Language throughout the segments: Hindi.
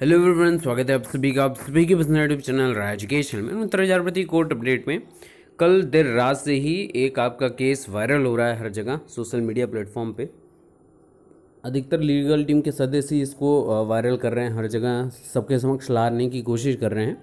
हेलो एवरीवन, स्वागत है आप सभी का पसंदीदा यूट्यूब चैनल राज एजुकेशन में। उत्तर हजारपति कोर्ट अपडेट में कल देर रात से ही एक आपका केस वायरल हो रहा है हर जगह सोशल मीडिया प्लेटफॉर्म पे। अधिकतर लीगल टीम के सदस्य ही इसको वायरल कर रहे हैं, हर जगह सबके समक्ष लाने की कोशिश कर रहे हैं,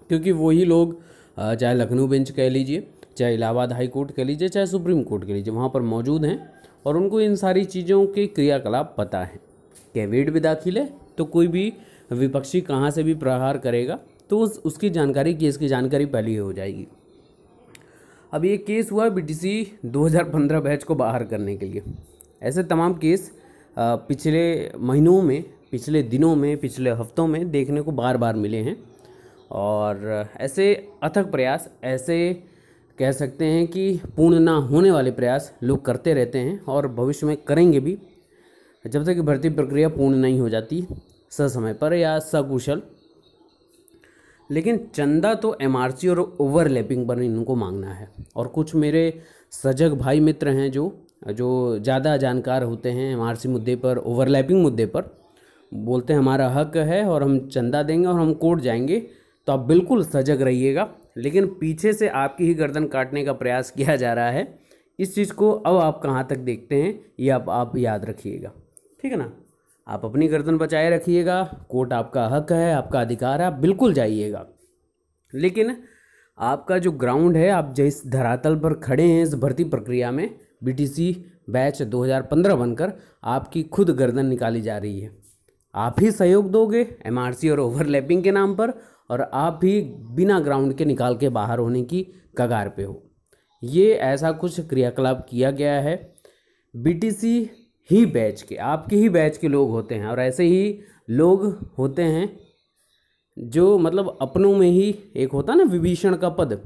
क्योंकि वही लोग चाहे लखनऊ बेंच कह लीजिए, चाहे इलाहाबाद हाई कोर्ट कह लीजिए, चाहे सुप्रीम कोर्ट कह लीजिए, वहाँ पर मौजूद हैं और उनको इन सारी चीज़ों के क्रियाकलाप पता है। कैविएट भी दाखिल है तो कोई भी विपक्षी कहाँ से भी प्रहार करेगा तो उसकी जानकारी, केस की जानकारी पहले ही हो जाएगी। अब ये केस हुआ बीटीसी 2015 बैच को बाहर करने के लिए। ऐसे तमाम केस पिछले महीनों में, पिछले दिनों में, पिछले हफ्तों में देखने को बार बार मिले हैं और ऐसे अथक प्रयास, ऐसे कह सकते हैं कि पूर्ण ना होने वाले प्रयास लोग करते रहते हैं और भविष्य में करेंगे भी, जब तक कि भर्ती प्रक्रिया पूर्ण नहीं हो जाती ससमय पर या सकुशल। लेकिन चंदा तो एमआरसी और ओवरलैपिंग पर इनको मांगना है। और कुछ मेरे सजग भाई मित्र हैं जो ज़्यादा जानकार होते हैं एमआरसी मुद्दे पर, ओवरलैपिंग मुद्दे पर, बोलते हैं हमारा हक है और हम चंदा देंगे और हम कोर्ट जाएंगे। तो आप बिल्कुल सजग रहिएगा, लेकिन पीछे से आपकी ही गर्दन काटने का प्रयास किया जा रहा है। इस चीज़ को अब आप कहाँ तक देखते हैं ये आप याद रखिएगा, ठीक है ना। आप अपनी गर्दन बचाए रखिएगा, कोर्ट आपका हक है, आपका अधिकार है, आप बिल्कुल जाइएगा। लेकिन आपका जो ग्राउंड है, आप जिस धरातल पर खड़े हैं इस भर्ती प्रक्रिया में, बीटीसी बैच 2015 बनकर आपकी खुद गर्दन निकाली जा रही है। आप ही सहयोग दोगे एमआरसी और ओवरलैपिंग के नाम पर, और आप ही बिना ग्राउंड के निकाल के बाहर होने की कगार पे हो। ये ऐसा कुछ क्रियाकलाप किया गया है। बीटीसी ही बैच के, आपके ही बैच के लोग होते हैं और ऐसे ही लोग होते हैं जो मतलब अपनों में ही एक होता है ना विभीषण का पद,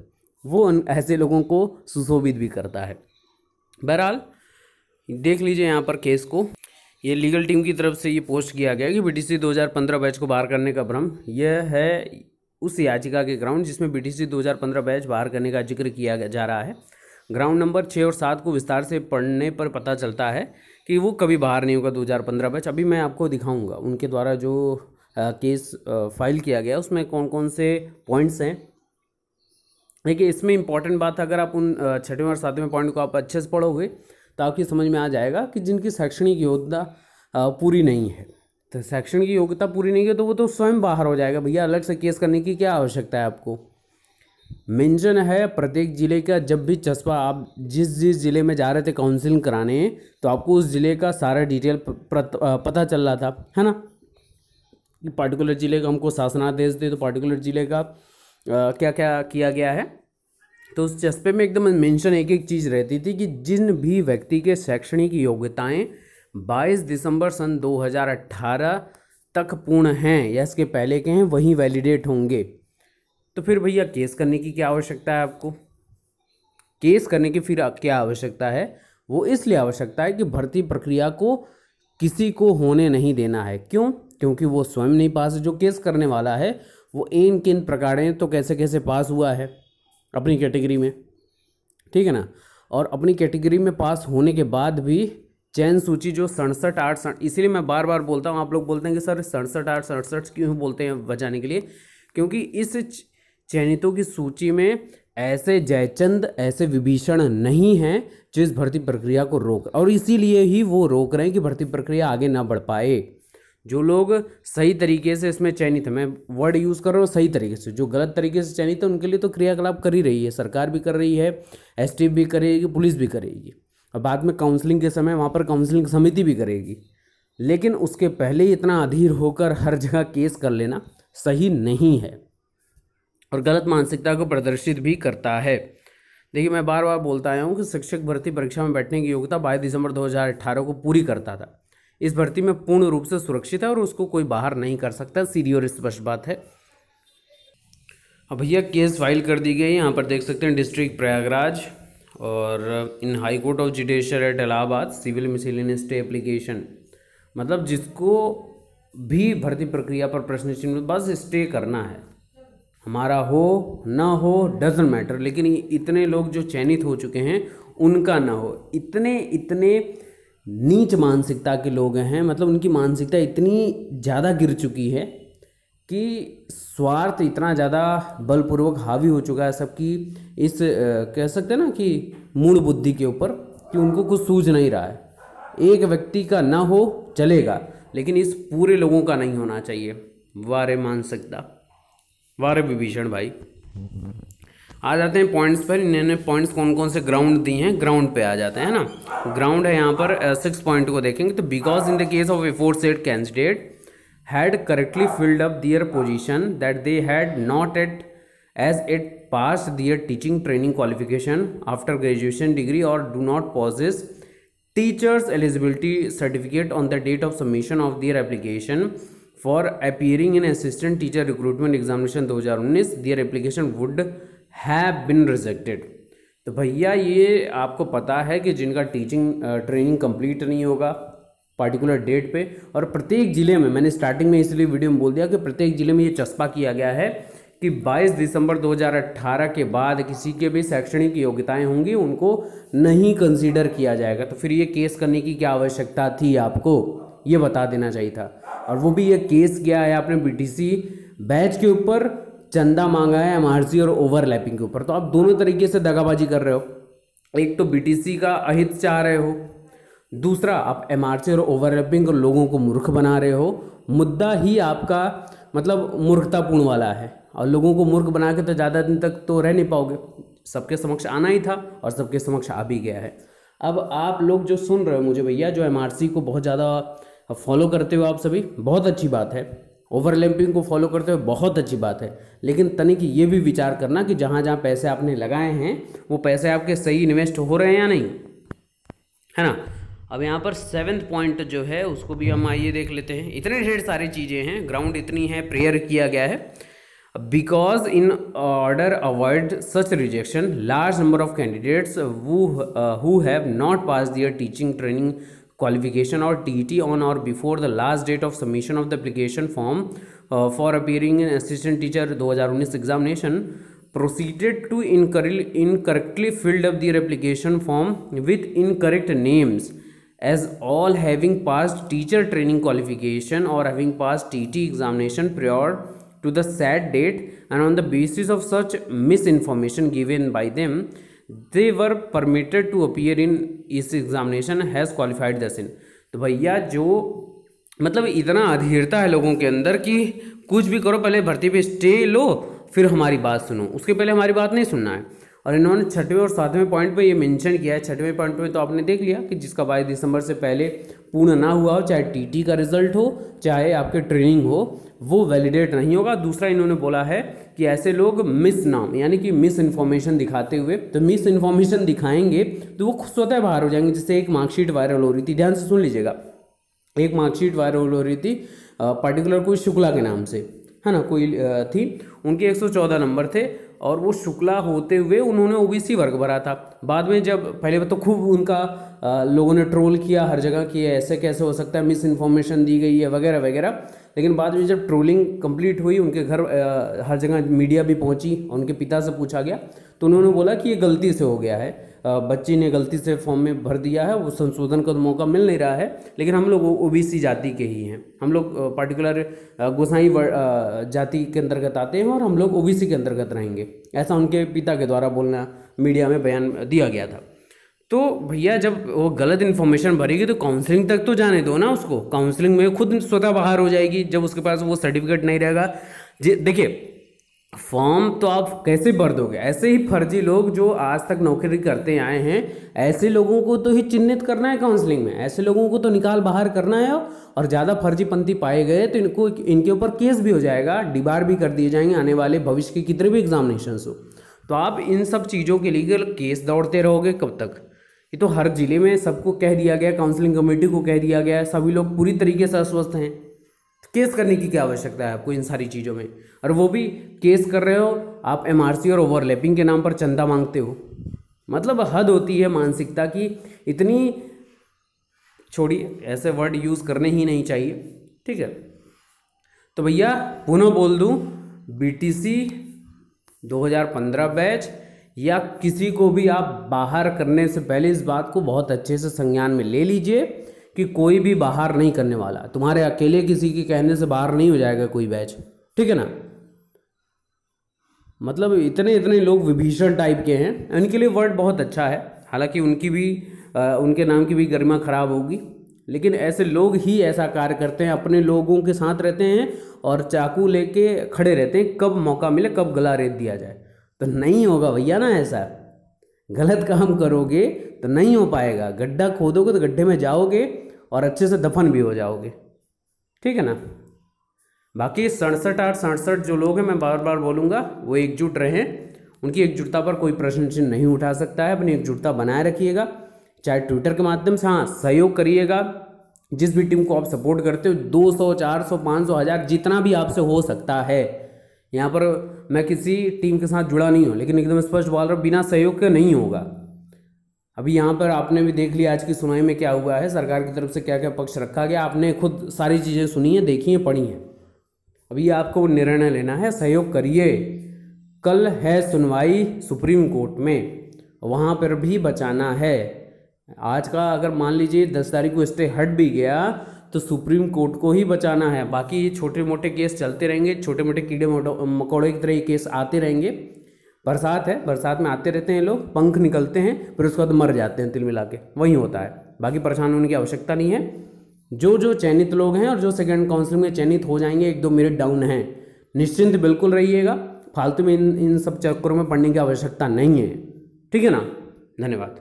वो ऐसे लोगों को सुशोभित भी करता है। बहरहाल देख लीजिए यहाँ पर केस को, ये लीगल टीम की तरफ से ये पोस्ट किया गया कि बीटीसी 2015 बैच को बाहर करने का भ्रम, यह है उस याचिका के ग्राउंड जिसमें बीटीसी 2015 बैच बाहर करने का जिक्र किया जा रहा है। ग्राउंड नंबर 6 और 7 को विस्तार से पढ़ने पर पता चलता है कि वो कभी बाहर नहीं होगा 2015 बैच। अभी मैं आपको दिखाऊंगा उनके द्वारा जो केस फाइल किया गया उसमें कौन कौन से पॉइंट्स हैं। देखिए, इसमें इंपॉर्टेंट बात, अगर आप उन 6वें और 7वें पॉइंट को आप अच्छे से पढ़ोगे तो आपकी समझ में आ जाएगा कि जिनकी शैक्षणिक योग्यता पूरी नहीं है, तो शैक्षणिक योग्यता पूरी नहीं है तो वो तो स्वयं बाहर हो जाएगा। भैया अलग से केस करने की क्या आवश्यकता है आपको। मेंशन है प्रत्येक जिले का, जब भी चस्पा आप जिस जिले में जा रहे थे काउंसलिंग कराने, तो आपको उस जिले का सारा डिटेल पता चल रहा था, है ना। पार्टिकुलर जिले का हमको शासनादेश दे तो पार्टिकुलर जिले का क्या क्या किया गया है, तो उस चस्पे में एकदम मेंशन एक एक चीज़ रहती थी कि जिन भी व्यक्ति के शैक्षणिक योग्यताएं 22 दिसंबर सन 2018 तक पूर्ण हैं या इसके पहले के हैं वही वैलिडेट होंगे। तो फिर भैया केस करने की क्या आवश्यकता है आपको। केस करने की फिर क्या आवश्यकता है, वो इसलिए आवश्यकता है कि भर्ती प्रक्रिया को किसी को होने नहीं देना है। क्यों? क्योंकि वो स्वयं नहीं पास, जो केस करने वाला है वो इन किन प्रकारें तो कैसे कैसे पास हुआ है अपनी कैटेगरी में, ठीक है ना। और अपनी कैटेगरी में पास होने के बाद भी चयन सूची जो 67 8, इसीलिए मैं बार बार बोलता हूँ, आप लोग बोलते हैं कि सर 67 8 67 क्यों बोलते हैं बचाने के लिए, क्योंकि इस चयनितों की सूची में ऐसे जयचंद, ऐसे विभीषण नहीं हैं जो इस भर्ती प्रक्रिया को रोक, और इसीलिए ही वो रोक रहे हैं कि भर्ती प्रक्रिया आगे ना बढ़ पाए। जो लोग सही तरीके से इसमें चयनित है, मैं वर्ड यूज़ कर रहा हूँ सही तरीके से, जो गलत तरीके से चयनित है उनके लिए तो क्रियाकलाप कर ही रही है, सरकार भी कर रही है, एसटीएफ भी करेगी, पुलिस भी करेगी, और बाद में काउंसलिंग के समय वहाँ पर काउंसलिंग समिति भी करेगी। लेकिन उसके पहले ही इतना अधीर होकर हर जगह केस कर लेना सही नहीं है और गलत मानसिकता को प्रदर्शित भी करता है। देखिए, मैं बार बार बोलता आया हूँ कि शिक्षक भर्ती परीक्षा में बैठने की योग्यता 22 दिसंबर 2018 को पूरी करता था। इस भर्ती में पूर्ण रूप से सुरक्षित है और उसको कोई बाहर नहीं कर सकता, सीधी और स्पष्ट बात है। अब भैया केस फाइल कर दी गई, यहाँ पर देख सकते हैं डिस्ट्रिक्ट प्रयागराज और in high court of judicial at Allahabad civil miscellaneous stay application, मतलब जिसको भी भर्ती प्रक्रिया पर प्रश्न चिन्ह बस स्टे करना है, हमारा हो ना हो डजंट मैटर, लेकिन इतने लोग जो चयनित हो चुके हैं उनका ना हो। इतने नीच मानसिकता के लोग हैं, मतलब उनकी मानसिकता इतनी ज़्यादा गिर चुकी है कि स्वार्थ इतना ज़्यादा बलपूर्वक हावी हो चुका है सबकी इस कह सकते हैं ना कि मूढ़ बुद्धि के ऊपर, कि उनको कुछ सूझ नहीं रहा है। एक व्यक्ति का ना हो चलेगा, लेकिन इस पूरे लोगों का नहीं होना चाहिए। वारे मानसिकता, वारे विभीषण भाई। आ जाते हैं पॉइंट्स पर। इन्होंने पॉइंट्स कौन कौन से ग्राउंड दिए हैं, ग्राउंड पे आ जाते हैं ना। ग्राउंड है यहाँ पर 6 पॉइंट को देखेंगे तो because in the case of aforesaid candidate had correctly filled up their position that they had not as it passed their teaching training qualification after graduation degree or do not possess teachers eligibility certificate on the date of submission of their application for appearing in assistant teacher recruitment examination 2019 their application would have been rejected। तो भैया ये आपको पता है कि जिनका टीचिंग ट्रेनिंग कंप्लीट नहीं होगा पार्टिकुलर डेट पे, और प्रत्येक ज़िले में, मैंने स्टार्टिंग में इसलिए वीडियो में बोल दिया कि प्रत्येक ज़िले में ये चस्पा किया गया है कि 22 दिसंबर 2018 के बाद किसी के भी शैक्षणिक योग्यताएं होंगी उनको नहीं कंसीडर किया जाएगा। तो फिर ये केस करने की क्या आवश्यकता थी, आपको ये बता देना चाहिए था। और वो भी ये केस किया है आपने बीटीसी बैच के ऊपर, चंदा मांगा है एमआरसी और ओवरलैपिंग के ऊपर। तो आप दोनों तरीके से दगाबाजी कर रहे हो। एक तो बीटीसी का अहित चाह रहे हो, दूसरा आप एमआरसी और ओवरलैपिंग और लोगों को मूर्ख बना रहे हो। मुद्दा ही आपका मतलब मूर्खतापूर्ण वाला है, और लोगों को मूर्ख बना के तो ज़्यादा दिन तक तो रह नहीं पाओगे। सबके समक्ष आना ही था और सबके समक्ष आ भी गया है। अब आप लोग जो सुन रहे हो मुझे भैया, जो एमआरसी को बहुत ज़्यादा फॉलो करते हो आप सभी, बहुत अच्छी बात है। ओवरलैपिंग को फॉलो करते हो, बहुत अच्छी बात है। लेकिन तनिक ये भी विचार करना कि जहाँ जहाँ पैसे आपने लगाए हैं वो पैसे आपके सही इन्वेस्ट हो रहे हैं या नहीं, है ना। अब यहाँ पर 7th पॉइंट जो है उसको भी हम आइए देख लेते हैं। इतने ढेर सारी चीज़ें हैं, ग्राउंड इतनी है, प्रेयर किया गया है। Because in order avoid such rejection large number of candidates who have not pass their teaching training qualification और टीटी ऑन और before the last date of submission of the application form for appearing in assistant teacher 2019 examination proceeded to incorrectly filled up their application form with incorrect names as all having passed teacher training qualification or having passed TT examination prior to the said date, and on the basis of such misinformation given by them they were permitted to appear in इस examination has qualified the sin। तो भैया जो मतलब इतना अधीरता है लोगों के अंदर कि कुछ भी करो, पहले भर्ती पे स्टे लो फिर हमारी बात सुनो, उसके पहले हमारी बात नहीं सुनना है। और इन्होंने 6वें और 7वें पॉइंट पे ये मेंशन किया है। 6वें पॉइंट पे तो आपने देख लिया कि जिसका 22 दिसंबर से पहले पूर्ण ना हुआ हो, चाहे टीटी का रिजल्ट हो चाहे आपके ट्रेनिंग हो, वो वैलिडेट नहीं होगा। दूसरा इन्होंने बोला है कि ऐसे लोग मिस नाम यानी कि मिस इन्फॉर्मेशन दिखाते हुए, तो मिस इन्फॉर्मेशन दिखाएंगे तो वो स्वतः बाहर हो जाएंगे। जैसे एक मार्कशीट वायरल हो रही थी, ध्यान से सुन लीजिएगा, एक मार्कशीट वायरल हो रही थी पर्टिकुलर कोई शुक्ला के नाम से, है ना, कोई थी, उनके 114 नंबर थे और वो शुक्ला होते हुए उन्होंने ओबीसी वर्ग भरा था। बाद में जब पहले तो खूब उनका लोगों ने ट्रोल किया हर जगह कि ऐसे कैसे हो सकता है, मिस इन्फॉर्मेशन दी गई है वगैरह वगैरह। लेकिन बाद में जब ट्रोलिंग कंप्लीट हुई, उनके घर हर जगह मीडिया भी पहुंची, उनके पिता से पूछा गया तो उन्होंने बोला कि ये गलती से हो गया है, बच्ची ने गलती से फॉर्म में भर दिया है, वो संशोधन का मौका मिल नहीं रहा है। लेकिन हम लोग ओबीसी जाति के ही हैं, हम लोग पर्टिकुलर गोसाई जाति के अंतर्गत आते हैं और हम लोग ओबीसी के अंतर्गत रहेंगे, ऐसा उनके पिता के द्वारा बोलना मीडिया में बयान दिया गया था। तो भैया जब वो गलत इन्फॉर्मेशन भरेगी तो काउंसलिंग तक तो जाने दो ना उसको, काउंसलिंग में खुद स्वतः बाहर हो जाएगी जब उसके पास वो सर्टिफिकेट नहीं रहेगा। देखिए फॉर्म तो आप कैसे भर दोगे, ऐसे ही फर्जी लोग जो आज तक नौकरी करते आए हैं ऐसे लोगों को तो ही चिन्हित करना है काउंसलिंग में, ऐसे लोगों को तो निकाल बाहर करना है। और ज़्यादा फर्जीपंथी पाए गए तो इनके ऊपर केस भी हो जाएगा, डिबार भी कर दिए जाएंगे आने वाले भविष्य के कितने भी एग्जामिनेशन हो। तो आप इन सब चीज़ों के लीगल केस दौड़ते रहोगे कब तक। ये तो हर जिले में सबको कह दिया गया, काउंसलिंग कमेटी को कह दिया गया, सभी लोग पूरी तरीके से अस्वस्थ हैं। केस करने की क्या आवश्यकता है आपको इन सारी चीज़ों में, और वो भी केस कर रहे हो आप एमआरसी और ओवरलैपिंग के नाम पर चंदा मांगते हो। मतलब हद होती है मानसिकता की, इतनी छोड़िए, ऐसे वर्ड यूज़ करने ही नहीं चाहिए, ठीक है। तो भैया पुनः बोल दूं, बीटीसी 2015 बैच या किसी को भी आप बाहर करने से पहले इस बात को बहुत अच्छे से संज्ञान में ले लीजिए कि कोई भी बाहर नहीं करने वाला, तुम्हारे अकेले किसी के कहने से बाहर नहीं हो जाएगा कोई बैच, ठीक है ना। मतलब इतने इतने लोग विभीषण टाइप के हैं, इनके लिए वर्ड बहुत अच्छा है, हालांकि उनकी भी उनके नाम की भी गरिमा खराब होगी, लेकिन ऐसे लोग ही ऐसा कार्य करते हैं, अपने लोगों के साथ रहते हैं और चाकू लेके खड़े रहते हैं, कब मौका मिले कब गला रेत दिया जाए। तो नहीं होगा भैया ना, ऐसा गलत काम करोगे तो नहीं हो पाएगा। गड्ढा खोदोगे तो गड्ढे में जाओगे और अच्छे से दफन भी हो जाओगे, ठीक है ना। बाकी 67 जो लोग हैं, मैं बार बार बोलूँगा, वो एकजुट रहें, उनकी एकजुटता पर कोई प्रश्न चिन्ह नहीं उठा सकता है। अपनी एकजुटता बनाए रखिएगा, चाहे ट्विटर के माध्यम से, हाँ सहयोग करिएगा, जिस भी टीम को आप सपोर्ट करते हो 200 400 500 1000 जितना भी आपसे हो सकता है। यहाँ पर मैं किसी टीम के साथ जुड़ा नहीं हूँ, लेकिन एकदम स्पष्ट बोल रहा हूँ, बिना सहयोग के नहीं होगा। अभी यहाँ पर आपने भी देख लिया आज की सुनवाई में क्या हुआ है, सरकार की तरफ से क्या क्या पक्ष रखा गया, आपने खुद सारी चीज़ें सुनी है, देखी हैं, पढ़ी हैं। अभी आपको निर्णय लेना है, सहयोग करिए। कल है सुनवाई सुप्रीम कोर्ट में, वहाँ पर भी बचाना है। आज का अगर मान लीजिए 10 तारीख को स्टे हट भी गया तो सुप्रीम कोर्ट को ही बचाना है। बाकी छोटे मोटे केस चलते रहेंगे, छोटे मोटे कीड़े मकोड़े की तरह ये केस आते रहेंगे। बरसात है, बरसात में आते रहते हैं लोग, पंख निकलते हैं, फिर उसके बाद मर जाते हैं, तिल मिला के वही होता है। बाकी परेशान होने की आवश्यकता नहीं है। जो चयनित लोग हैं और जो सेकंड काउंसिलिंग में चयनित हो जाएंगे, 1-2 मेरिट डाउन हैं, निश्चिंत बिल्कुल रहिएगा। फालतू में इन सब चक्करों में पड़ने की आवश्यकता नहीं है, ठीक है ना। धन्यवाद।